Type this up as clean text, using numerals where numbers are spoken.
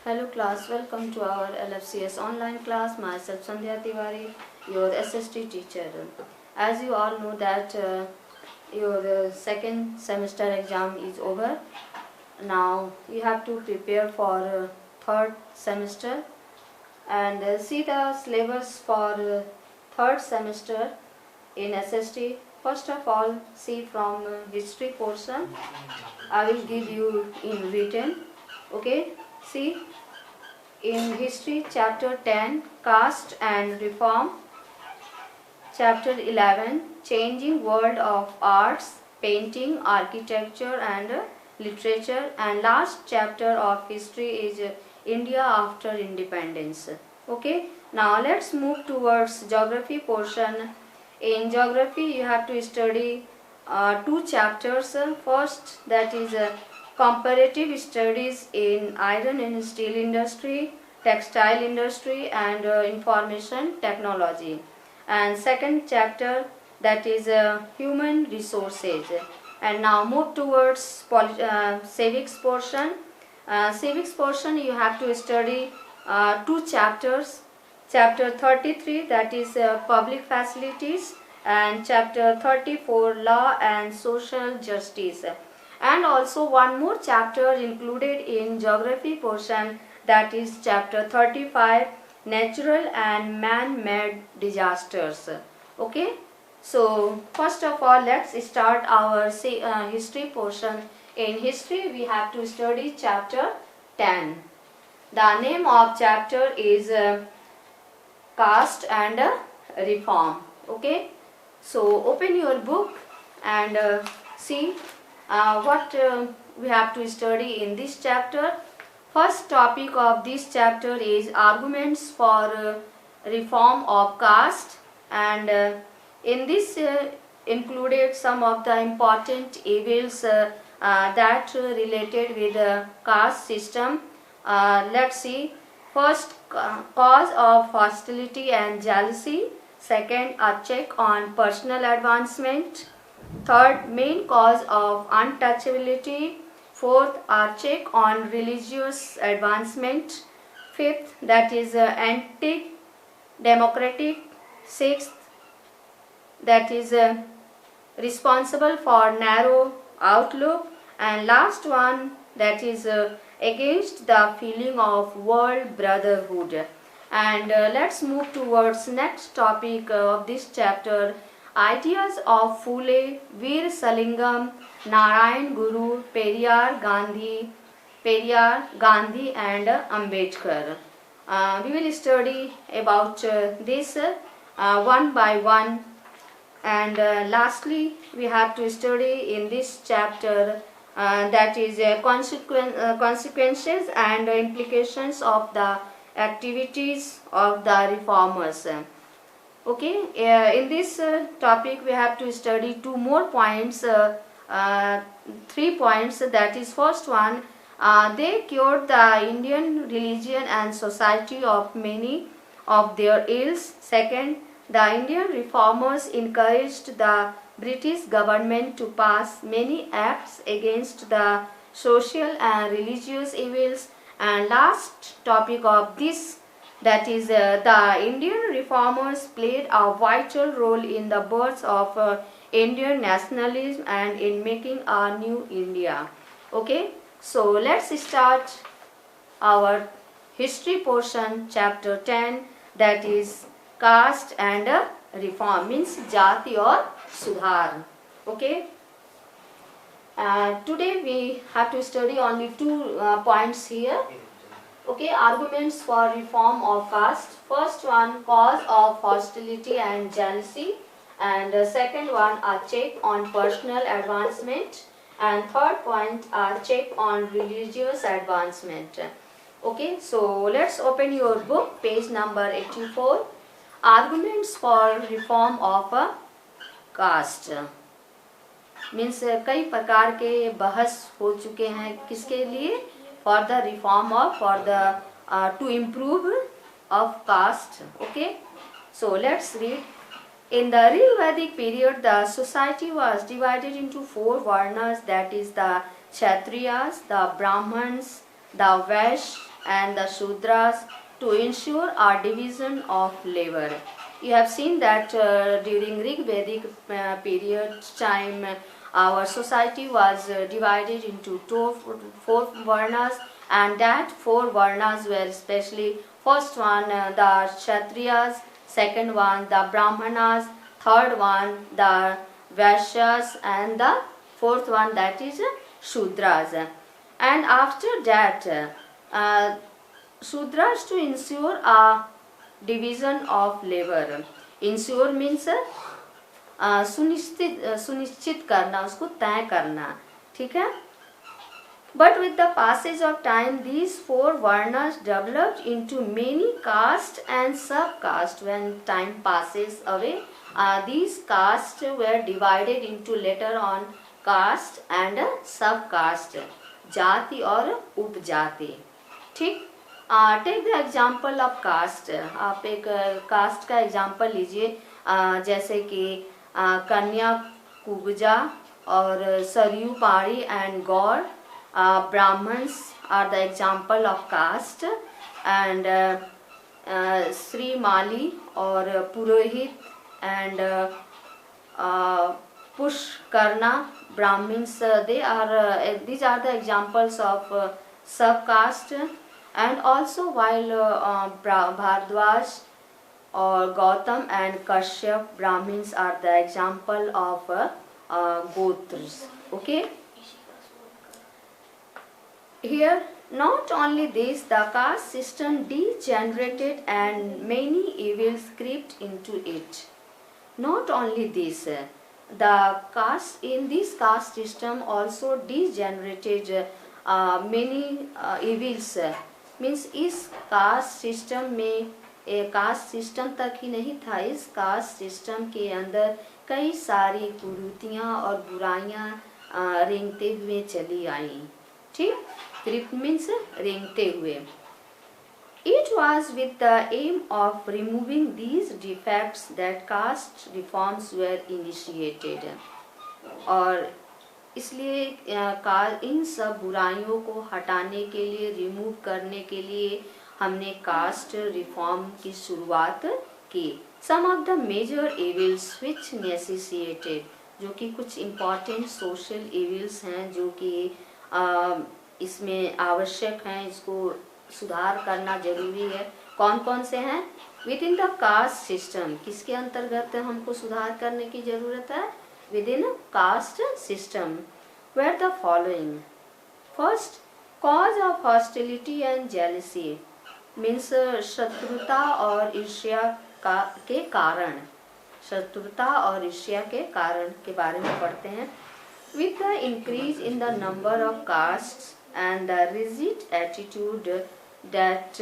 Hello class, welcome to our LFCS online class. Myself Sandhya Tiwari, your SST teacher. As you all know that your second semester exam is over. Now you have to prepare for third semester and see the syllabus for third semester in SST. First of all, see from history portion. I will give you in written. Okay, see. In history, chapter 10, caste and reform, chapter 11, changing world of arts, painting, architecture and literature, and last chapter of history is India after independence. Okay, now let's move towards geography portion. In geography, you have to study two chapters. First, that is comparative studies in iron and steel industry, textile industry and information technology. And second chapter, that is human resources. And now move towards civics portion. Civics portion you have to study two chapters. Chapter 33, that is public facilities, and chapter 34, law and social justice. And also one more chapter included in geography portion, that is chapter 35, natural and man-made disasters. Okay, so first of all let's start our history portion. In history we have to study chapter 10. The name of chapter is caste and reform. Okay, so open your book and see what we have to study in this chapter. First topic of this chapter is arguments for reform of caste, and in this included some of the important evils that related with the caste system. Let's see. First, cause of hostility and jealousy. Second, a check on personal advancement. Third, main cause of untouchability. Fourth, a check on religious advancement. Fifth, that is anti-democratic. Sixth, that is responsible for narrow outlook. And last one, that is against the feeling of world brotherhood. And let's move towards next topic of this chapter. Ideas of Phule, Veer Salingam, Narayan Guru, Periyar Gandhi and Ambedkar. We will study about this one by one, and lastly we have to study in this chapter that is consequences and implications of the activities of the reformers. Okay, in this topic we have to study two more points, 3 points. That is, first one, they cured the Indian religion and society of many of their ills. Second, the Indian reformers encouraged the British government to pass many acts against the social and religious evils. And last topic of this, that is the Indian reformers played a vital role in the birth of Indian nationalism and in making a new India. Okay, so let's start our history portion, chapter 10, that is caste and reform, means jati or sudhar. Okay, today we have to study only two points here. Okay, arguments for reform of caste. First one, cause of hostility and jealousy, and second one, a check on personal advancement, and third point, a check on religious advancement. Okay, so let's open your book, page number 84. Arguments for reform of caste, means कई प्रकार के बहस हो चुके हैं किसके लिए, for the reform of, for the to improve of caste. Okay, so let's read. In the real Vedic period, the society was divided into 4 varnas, that is the Kshatriyas, the Brahmins, the Vaishya and the Shudras to ensure a division of labor. You have seen that during Rig Vedic period time, our society was divided into four varnas, and that four varnas were especially first one the Kshatriyas, second one the Brahmanas, third one the Vaishyas, and the fourth one that is Shudras. And after that, Shudras to ensure a division of labor. Ensure means सुनिश्चित करना, उसको तय करना, ठीक है. But with the passage of time, these four varnas developed into many castes and sub-castes. When time passes away, these castes were divided into later on caste and sub-caste, जाति और उपजाति. ठीक. Take the example of caste. आप एक cast का example लीजिए, जैसे कि कन्या कुब्जा और Saryu Pahari and Gaur. Brahmins are the example of caste, and Shri Mali और Purohit and Pushkarna brahmins, they are these are the examples of sub-caste. And also while Bhardwaj or Gautam and Kashyap Brahmins are the example of Gotras. Okay. Here not only this, the caste system degenerated and many evils crept into it. Not only this, the caste in this caste system also degenerated many evils. Means इस caste system में, caste system तक ही नहीं था, इस caste system के अंदर कई सारी कुरीतियाँ और बुराइयाँ रेंगते हुए चली आई. ठीक. क्रिप्ट मीन्स रेंगते हुए. It was with the aim of removing these defects that caste reforms were initiated. और इसलिए इन सब बुराइयों को हटाने के लिए, रिमूव करने के लिए हमने कास्ट रिफॉर्म की शुरुआत की. सम ऑफ द मेजर एविल्स विच नेसेसिएटेड, जो कि कुछ इम्पॉर्टेंट सोशल एविल्स हैं जो कि इसमें आवश्यक हैं, इसको सुधार करना जरूरी है. कौन कौन से हैं? With in the caste system. किसके अंतर्गत हमको सुधार करने की जरूरत है? within a caste system were the following. First, cause of hostility and jealousy means शत्रुता और ईर्ष्या के कारण. शत्रुता और ईर्ष्या के कारण के बारे में पढ़ते हैं. With the increase in the number of castes and the rigid attitude that